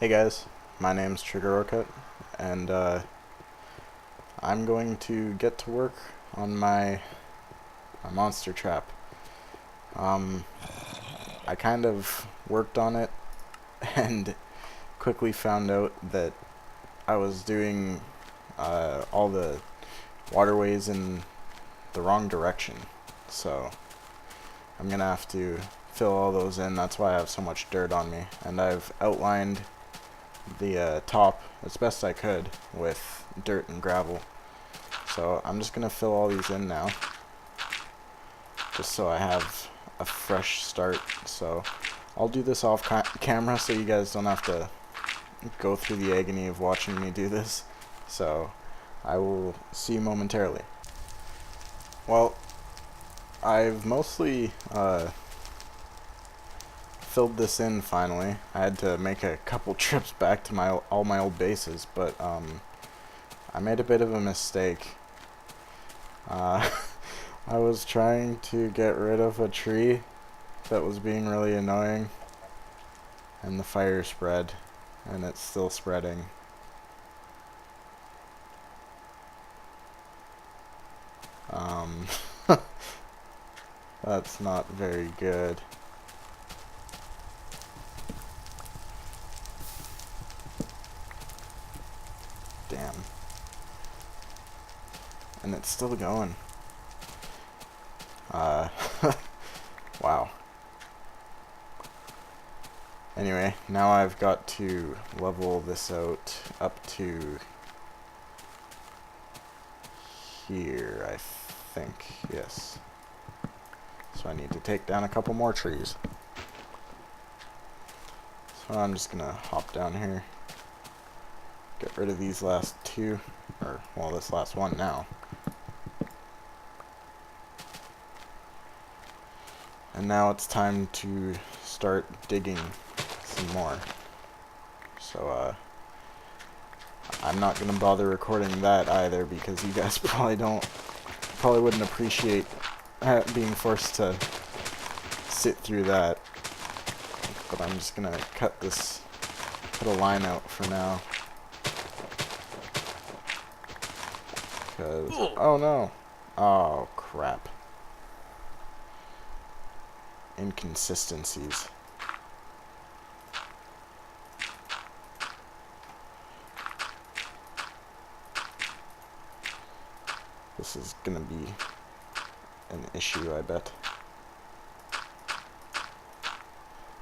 Hey guys, my name's Trigger Orcut, and I'm going to get to work on my monster trap. I kind of worked on it and quickly found out that I was doing all the waterways in the wrong direction, so I'm gonna have to fill all those in. That's why I have so much dirt on me, and I've outlined the top as best I could with dirt and gravel. So I'm just gonna fill all these in now, just so I have a fresh start. So I'll do this off camera so you guys don't have to go through the agony of watching me do this. So I will see you momentarily. Well, I've mostly filled this in finally. I had to make a couple trips back to all my old bases, but I made a bit of a mistake. I was trying to get rid of a tree that was being really annoying, and the fire spread, and it's still spreading. That's not very good. Damn. And it's still going. Wow. Anyway, now I've got to level this out up to here, I think. Yes. So I need to take down a couple more trees. So I'm just gonna hop down here, get rid of these last two, or well, this last one now. And now it's time to start digging some more. So I'm not gonna bother recording that either, because you guys probably wouldn't appreciate being forced to sit through that. But I'm just gonna cut a line out for now. Cause, oh no. Oh crap. Inconsistencies. This is gonna be an issue, I bet.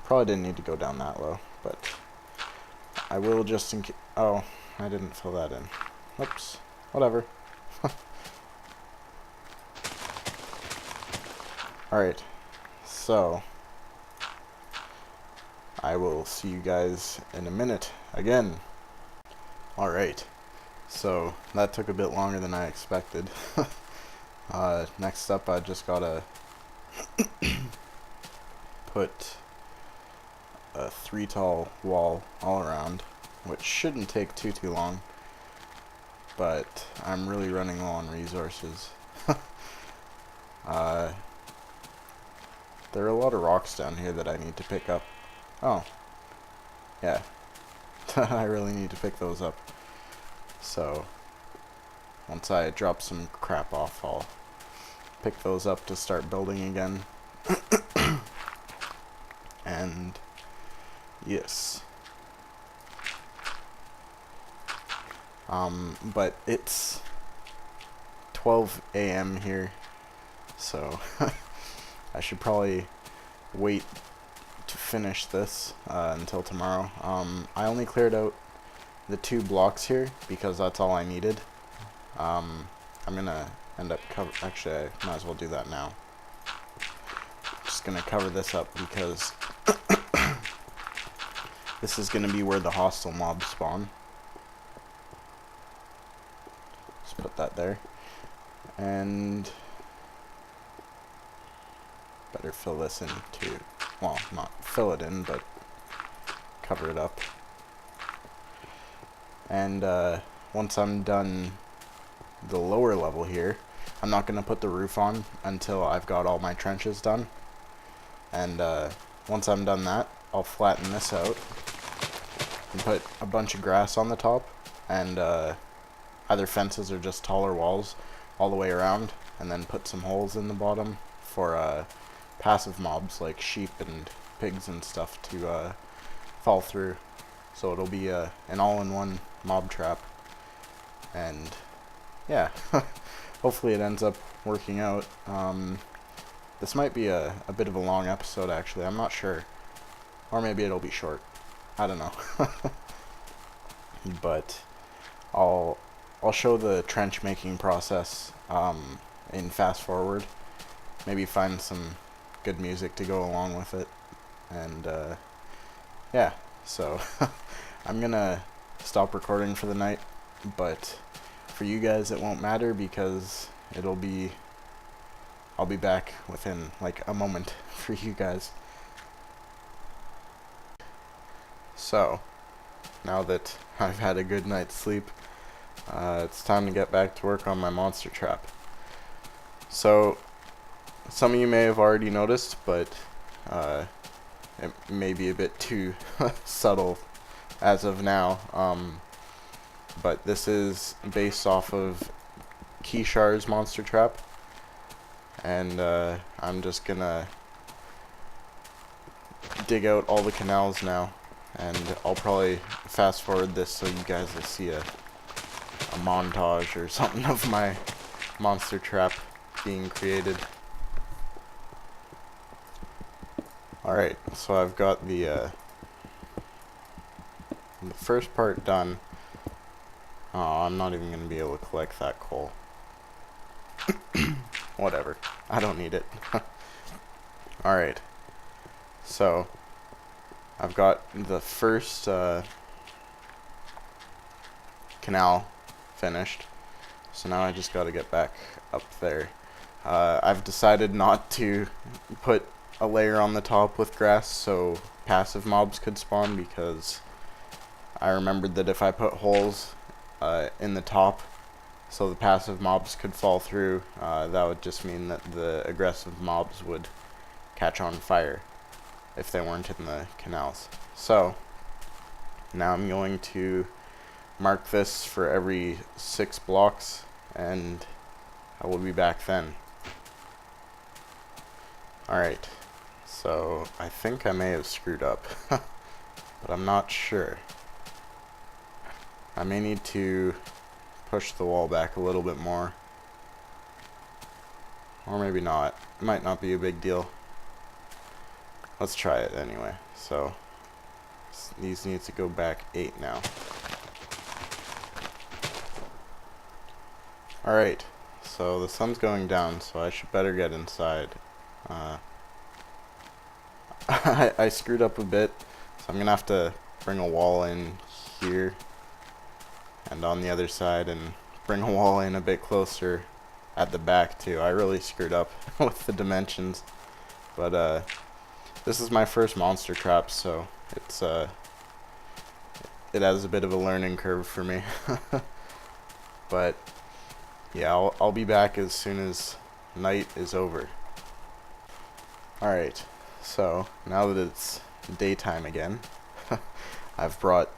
Probably didn't need to go down that low, but I will just in case. Oh, I didn't fill that in. Oops. Whatever. Alright. So, I will see you guys in a minute again. Alright. So, that took a bit longer than I expected. Next up, I just gotta put a 3 tall wall all around, which shouldn't take too long, but I'm really running low on resources. There are a lot of rocks down here that I need to pick up. Oh, yeah. I really need to pick those up. So, once I drop some crap off, I'll pick those up to start building again. And, yes. But it's 12 a.m. here, so I should probably wait to finish this until tomorrow. I only cleared out the 2 blocks here because that's all I needed. I'm gonna end up actually, I might as well do that now. Just gonna cover this up because this is gonna be where the hostile mobs spawn. Just put that there, and better fill this in too. Well, not fill it in, but cover it up. And once I'm done the lower level here, I'm not going to put the roof on until I've got all my trenches done. And once I'm done that, I'll flatten this out and put a bunch of grass on the top, and either fences or just taller walls all the way around, and then put some holes in the bottom for passive mobs like sheep and pigs and stuff to fall through. So it'll be an all-in-one mob trap. And yeah, hopefully it ends up working out. This might be a bit of a long episode, actually. I'm not sure. Or maybe it'll be short. I don't know. But I'll show the trench making process in fast forward. Maybe find some good music to go along with it. And yeah, so I'm gonna stop recording for the night. But for you guys it won't matter, because I'll be back within like a moment for you guys. So now that I've had a good night's sleep, it's time to get back to work on my monster trap. So some of you may have already noticed, but it may be a bit too subtle as of now. But this is based off of Keyshar's monster trap, and I'm just gonna dig out all the canals now, and I'll probably fast forward this so you guys will see a montage or something of my monster trap being created. Alright, so I've got the first part done. Oh, I'm not even going to be able to collect that coal. Whatever. I don't need it. Alright. So, I've got the first canal finished. So now I just got to get back up there. I've decided not to put a layer on the top with grass so passive mobs could spawn, because I remembered that if I put holes in the top so the passive mobs could fall through, that would just mean that the aggressive mobs would catch on fire if they weren't in the canals. So now I'm going to mark this for every 6 blocks, and I will be back then. Alright, so I think I may have screwed up, but I'm not sure. I may need to push the wall back a little bit more. Or maybe not. It might not be a big deal. Let's try it anyway. So, these need to go back 8 now. Alright, so the sun's going down, so I should better get inside. I screwed up a bit, so I'm gonna have to bring a wall in here and on the other side, and bring a wall in a bit closer at the back too. I really screwed up with the dimensions, but this is my first monster trap, so it's it has a bit of a learning curve for me. But yeah, I'll be back as soon as night is over. Alright, so now that it's daytime again, I've brought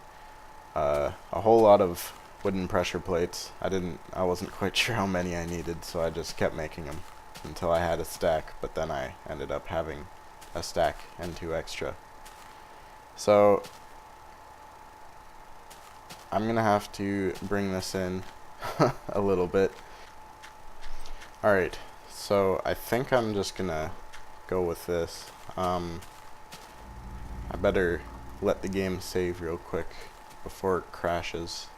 a whole lot of wooden pressure plates. I wasn't quite sure how many I needed, so I just kept making them until I had a stack, but then I ended up having a stack and 2 extra. So I'm gonna have to bring this in a little bit. Alright, so I think I'm just gonna go with this. I better let the game save real quick before it crashes.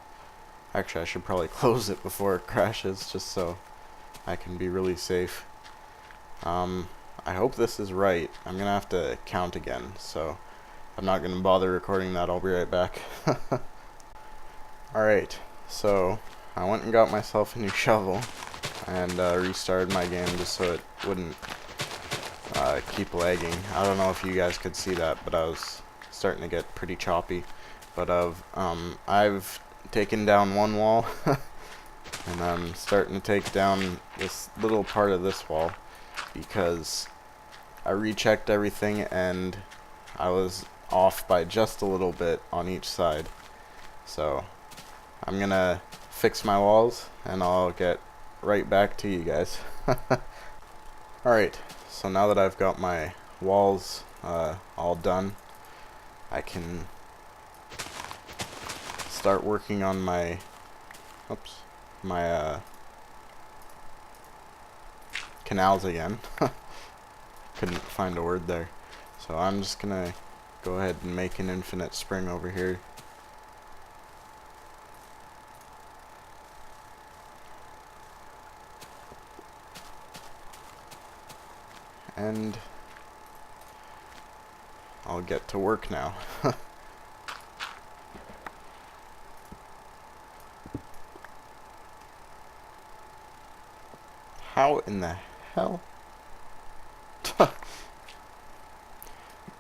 Actually, I should probably close it before it crashes, just so I can be really safe. I hope this is right. I'm gonna have to count again, so I'm not gonna bother recording that. I'll be right back. Alright, so I went and got myself a new shovel and restarted my game just so it wouldn't keep lagging. I don't know if you guys could see that, but I was starting to get pretty choppy. But I've taken down one wall and I'm starting to take down this little part of this wall, because I rechecked everything and I was off by just a little bit on each side. So I'm gonna fix my walls and I'll get right back to you guys. Alright, so now that I've got my walls all done, I can start working on my canals again. Couldn't find a word there. So I'm just gonna go ahead and make an infinite spring over here. And I'll get to work now. How in the hell?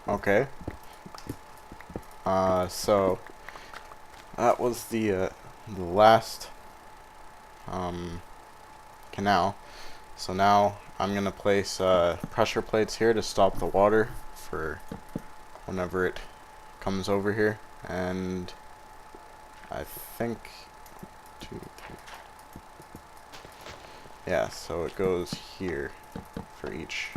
Okay. So that was the last canal. So now I'm gonna place pressure plates here to stop the water for whenever it comes over here, and I think 2, 3. Yeah, so it goes here for each.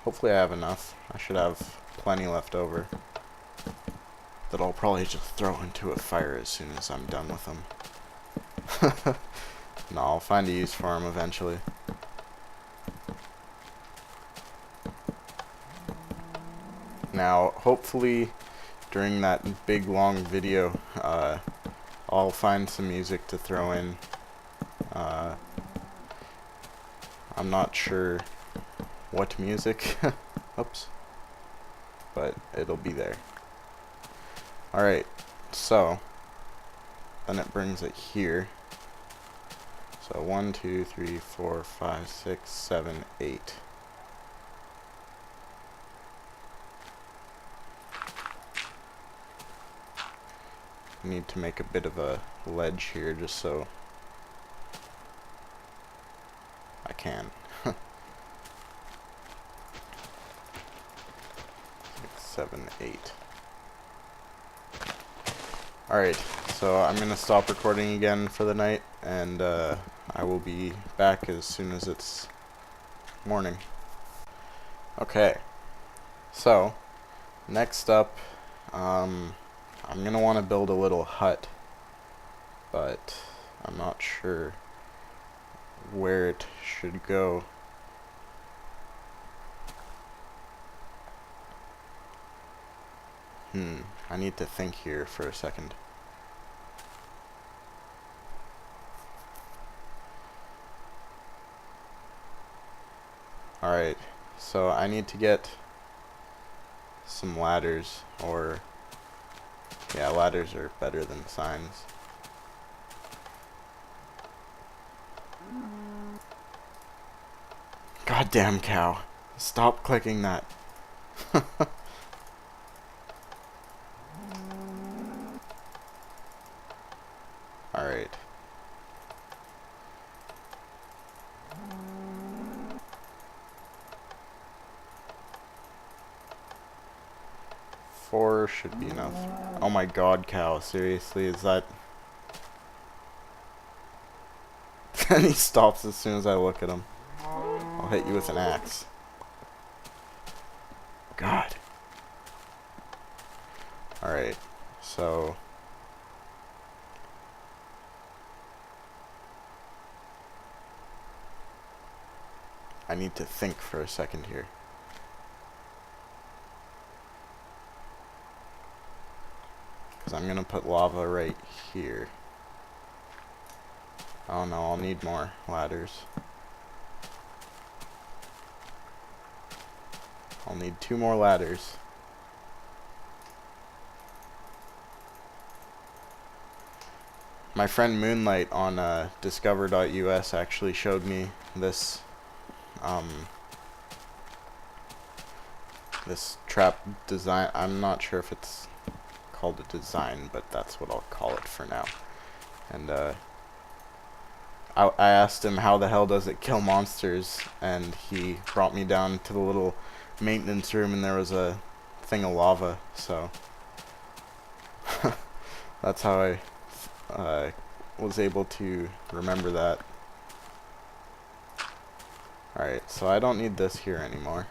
Hopefully I have enough. I should have plenty left over that I'll probably just throw into a fire as soon as I'm done with them. No, I'll find a use for them eventually. Now, hopefully, during that big long video, I'll find some music to throw in. I'm not sure what music, oops, but it'll be there. Alright, so, then it brings it here. So 1, 2, 3, 4, 5, 6, 7, 8. I need to make a bit of a ledge here just so I can. 6, 7, 8. Alright, so I'm gonna stop recording again for the night, and I will be back as soon as it's morning. Okay, so next up, I'm gonna want to build a little hut, but I'm not sure where it should go. I need to think here for a second. Alright, so I need to get some ladders, or yeah, ladders are better than signs. Goddamn cow. Stop clicking that. Alright. Four should be enough. Oh my god, cow. Seriously, is that... And he stops as soon as I look at him. I'll hit you with an axe. God. Alright, so... I need to think for a second here. Because I'm going to put lava right here. Oh no, I'll need more ladders. I'll need 2 more ladders. My friend Moonlight on discover.us actually showed me this this trap design. I'm not sure if it's called a design, but that's what I'll call it for now. And I asked him how the hell does it kill monsters, and he brought me down to the little maintenance room, and there was a thing of lava, so that's how I was able to remember that. Alright, so I don't need this here anymore.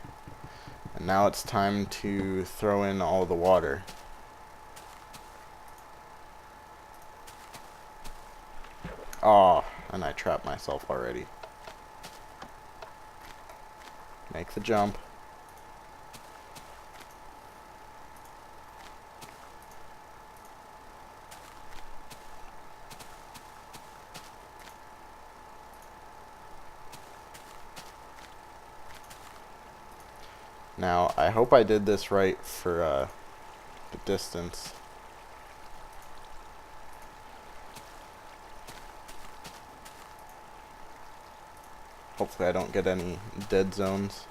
And now it's time to throw in all the water. Oh, and I trapped myself already. Make the jump. Now, I hope I did this right for the distance. Hopefully I don't get any dead zones.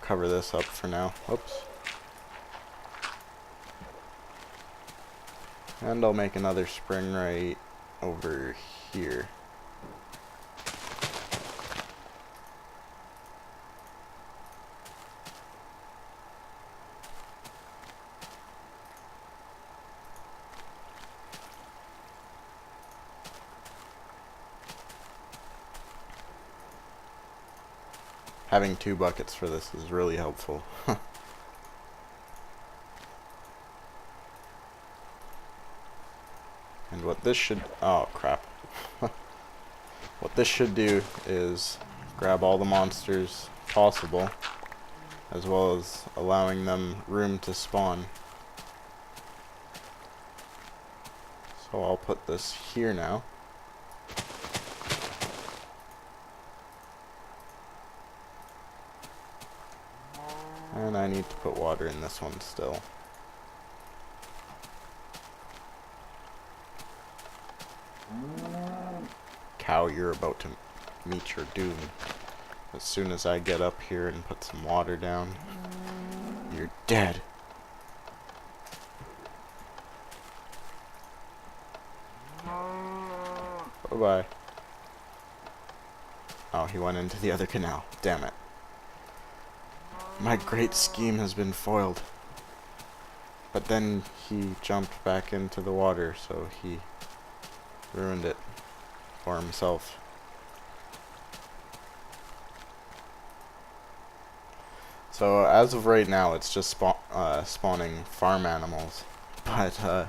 Cover this up for now. Oops. And I'll make another spring right over here. Having 2 buckets for this is really helpful. And what this should... oh, crap. What this should do is grab all the monsters possible, as well as allowing them room to spawn. So I'll put this here now. And I need to put water in this one still. Cow, you're about to meet your doom. As soon as I get up here and put some water down, you're dead. Bye-bye. Oh, he went into the other canal. Damn it. My great scheme has been foiled. But then he jumped back into the water, so he ruined it for himself. So as of right now, it's just spawning farm animals. But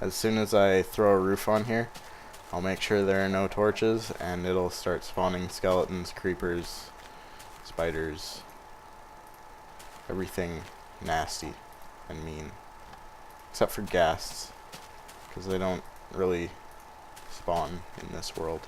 as soon as I throw a roof on here, I'll make sure there are no torches, and it'll start spawning skeletons, creepers, spiders, everything nasty and mean. Except for ghasts, because they don't really spawn in this world.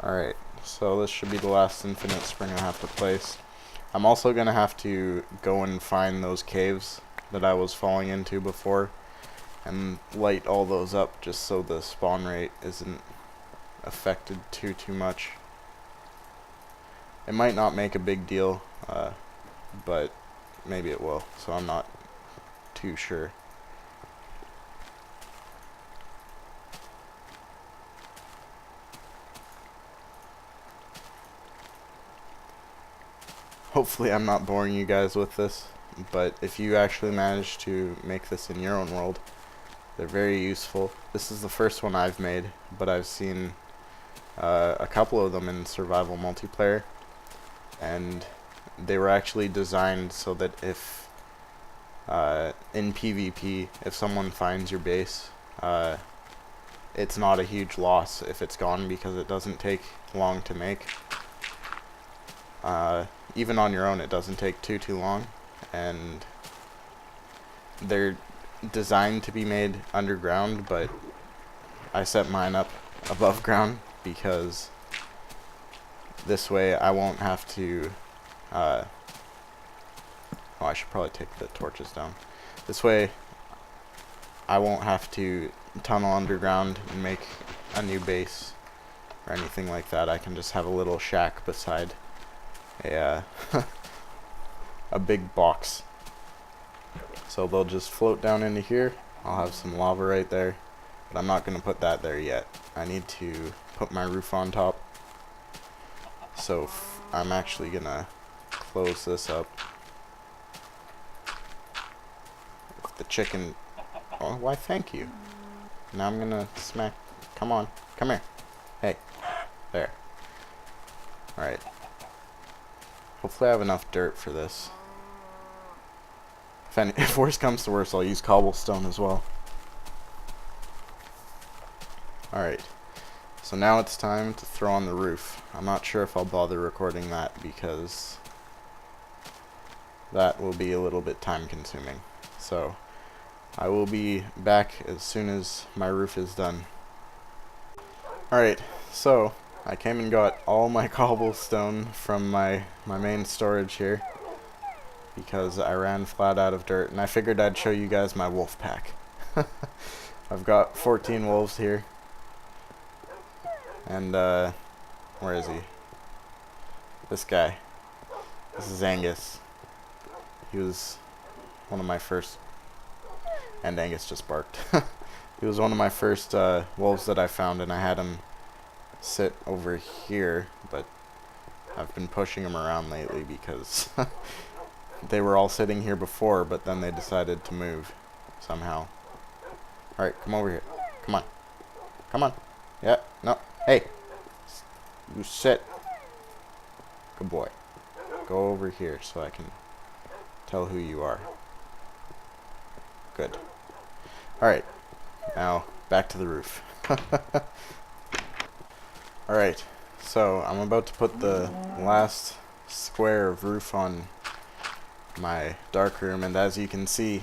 Alright, so this should be the last infinite spring I have to place. I'm also going to have to go and find those caves that I was falling into before and light all those up just so the spawn rate isn't affected too much. It might not make a big deal, but maybe it will, so I'm not too sure. Hopefully I'm not boring you guys with this, but if you actually manage to make this in your own world, they're very useful. This is the first one I've made, but I've seen a couple of them in survival multiplayer, and they were actually designed so that if in PvP, if someone finds your base, it's not a huge loss if it's gone, because it doesn't take long to make. Even on your own, it doesn't take too long, and they're designed to be made underground, but I set mine up above ground because this way I won't have to Oh, I should probably take the torches down. This way, I won't have to tunnel underground and make a new base or anything like that. I can just have a little shack beside a a big box. So they'll just float down into here. I'll have some lava right there, but I'm not going to put that there yet. I need to put my roof on top. So I'm actually going to close this up. If the chicken... Oh, why thank you. Now I'm going to smack... Come on. Come here. Hey. There. Alright. Hopefully I have enough dirt for this. If worse comes to worse, I'll use cobblestone as well. Alright. So now it's time to throw on the roof. I'm not sure if I'll bother recording that because that will be a little bit time consuming. So I will be back as soon as my roof is done. Alright, so I came and got all my cobblestone from my main storage here because I ran flat out of dirt, and I figured I'd show you guys my wolf pack. I've got 14 wolves here, and where is he? This guy. This is Angus. He was one of my first, and Angus just barked. He was one of my first wolves that I found, and I had him sit over here, but I've been pushing him around lately because they were all sitting here before, but then they decided to move somehow. Alright, come over here. Come on. Come on. Yeah, no. Hey. You sit. Good boy. Go over here so I can tell who you are. Good. Alright. Now, back to the roof. Alright. So, I'm about to put the last square of roof on my dark room, and as you can see,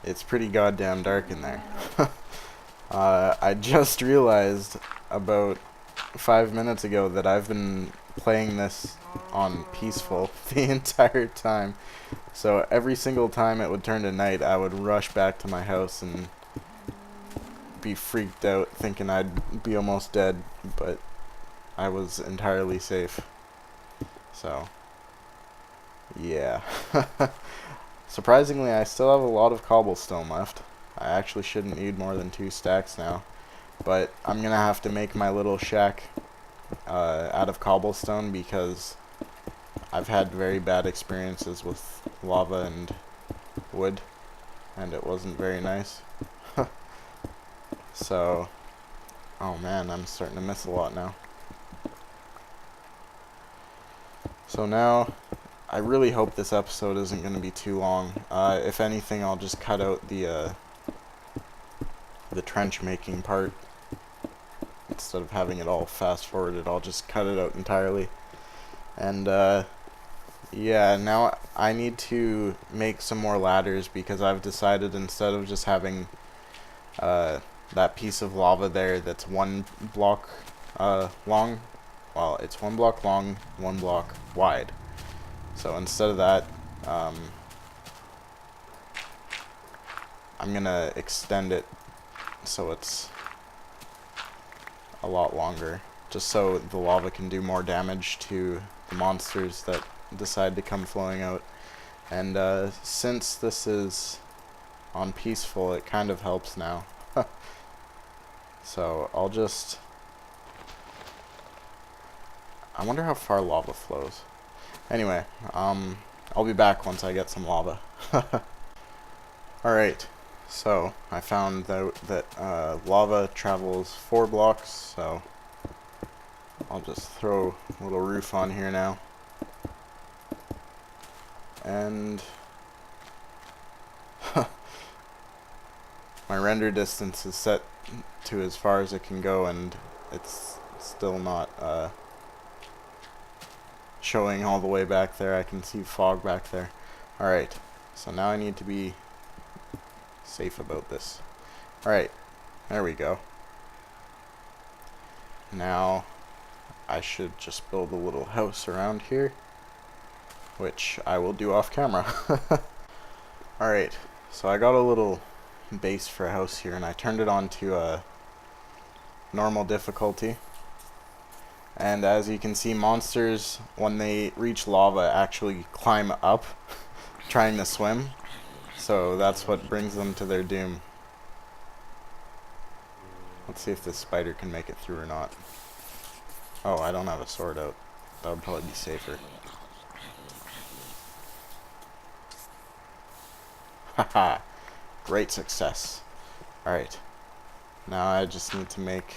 it's pretty goddamn dark in there. I just realized about 5 minutes ago that I've been playing this on peaceful the entire time. So every single time it would turn to night, I would rush back to my house and be freaked out thinking I'd be almost dead, but I was entirely safe. So yeah. Surprisingly, I still have a lot of cobblestone left. I actually shouldn't need more than 2 stacks now, but I'm gonna have to make my little shack out of cobblestone because I've had very bad experiences with lava and wood, and it wasn't very nice. So, oh man, I'm starting to miss a lot now. So now, I really hope this episode isn't going to be too long. If anything, I'll just cut out the trench making part. Instead of having it all fast forwarded, I'll just cut it out entirely. And yeah, now I need to make some more ladders because I've decided instead of just having that piece of lava there that's 1 block long, well, it's 1 block long, 1 block wide. So instead of that, I'm gonna extend it so it's a lot longer, just so the lava can do more damage to the monsters that decide to come flowing out. And since this is on peaceful, it kind of helps now. So I'll just... I wonder how far lava flows. Anyway, I'll be back once I get some lava. Alright, so I found out that lava travels 4 blocks, so I'll just throw a little roof on here now. And my render distance is set to as far as it can go, and it's still not showing all the way back there. I can see fog back there. Alright, so now I need to be safe about this. Alright, there we go. Now I should just build a little house around here. which I will do off camera. Alright, so I got a little base for a house here, and I turned it on to normal difficulty. And as you can see, monsters, when they reach lava, actually climb up, trying to swim. So that's what brings them to their doom. Let's see if this spider can make it through or not. Oh, I don't have a sword out. That would probably be safer. Haha, great success. Alright, now I just need to make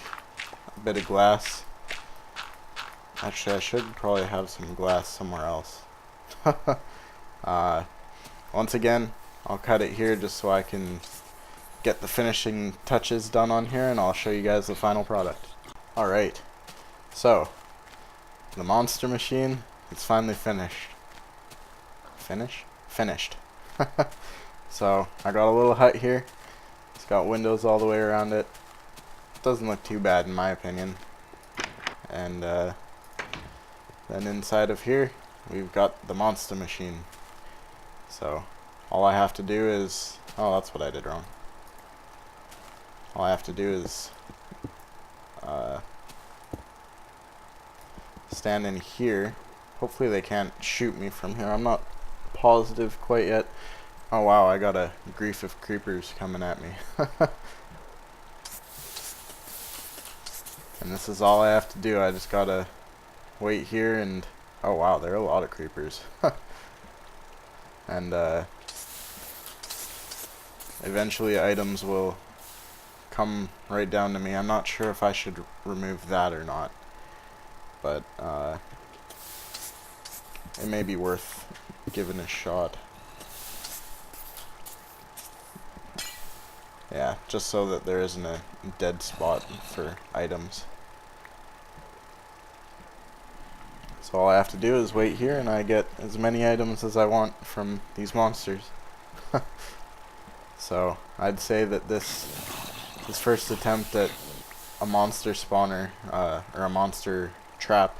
a bit of glass. Actually, I should probably have some glass somewhere else. Once again, I'll cut it here just so I can get the finishing touches done on here, and I'll show you guys the final product. Alright, so the monster machine is finally finished. Finished. So I got a little hut here. It's got windows all the way around it. Doesn't look too bad in my opinion. And then inside of here we've got the monster machine. So all I have to do is, oh, that's what I did wrong. All I have to do is stand in here. Hopefully they can't shoot me from here. I'm not positive quite yet. Oh wow, I got a grief of creepers coming at me. And this is all I have to do. I just gotta wait here and... oh wow, there are a lot of creepers. And eventually items will come right down to me. I'm not sure if I should remove that or not, but it may be worth giving a shot. Yeah, just so that there isn't a dead spot for items. So all I have to do is wait here and I get as many items as I want from these monsters. So I'd say that this first attempt at a monster spawner, or a monster trap,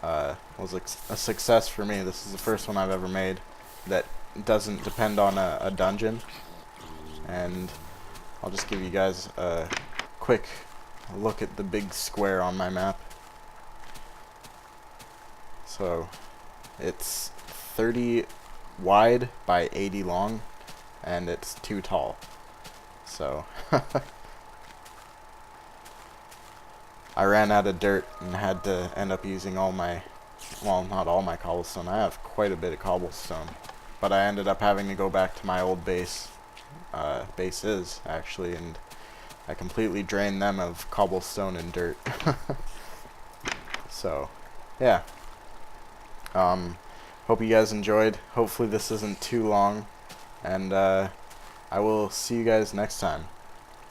was a success for me. This is the first one I've ever made that doesn't depend on a dungeon. And I'll just give you guys a quick look at the big square on my map. So it's 30 wide by 80 long, and it's 2 tall. So I ran out of dirt and had to end up using all my, well, not all my cobblestone. I have quite a bit of cobblestone, but I ended up having to go back to my old bases actually, and I completely drained them of cobblestone and dirt. So yeah, hope you guys enjoyed. Hopefully this isn't too long, and I will see you guys next time.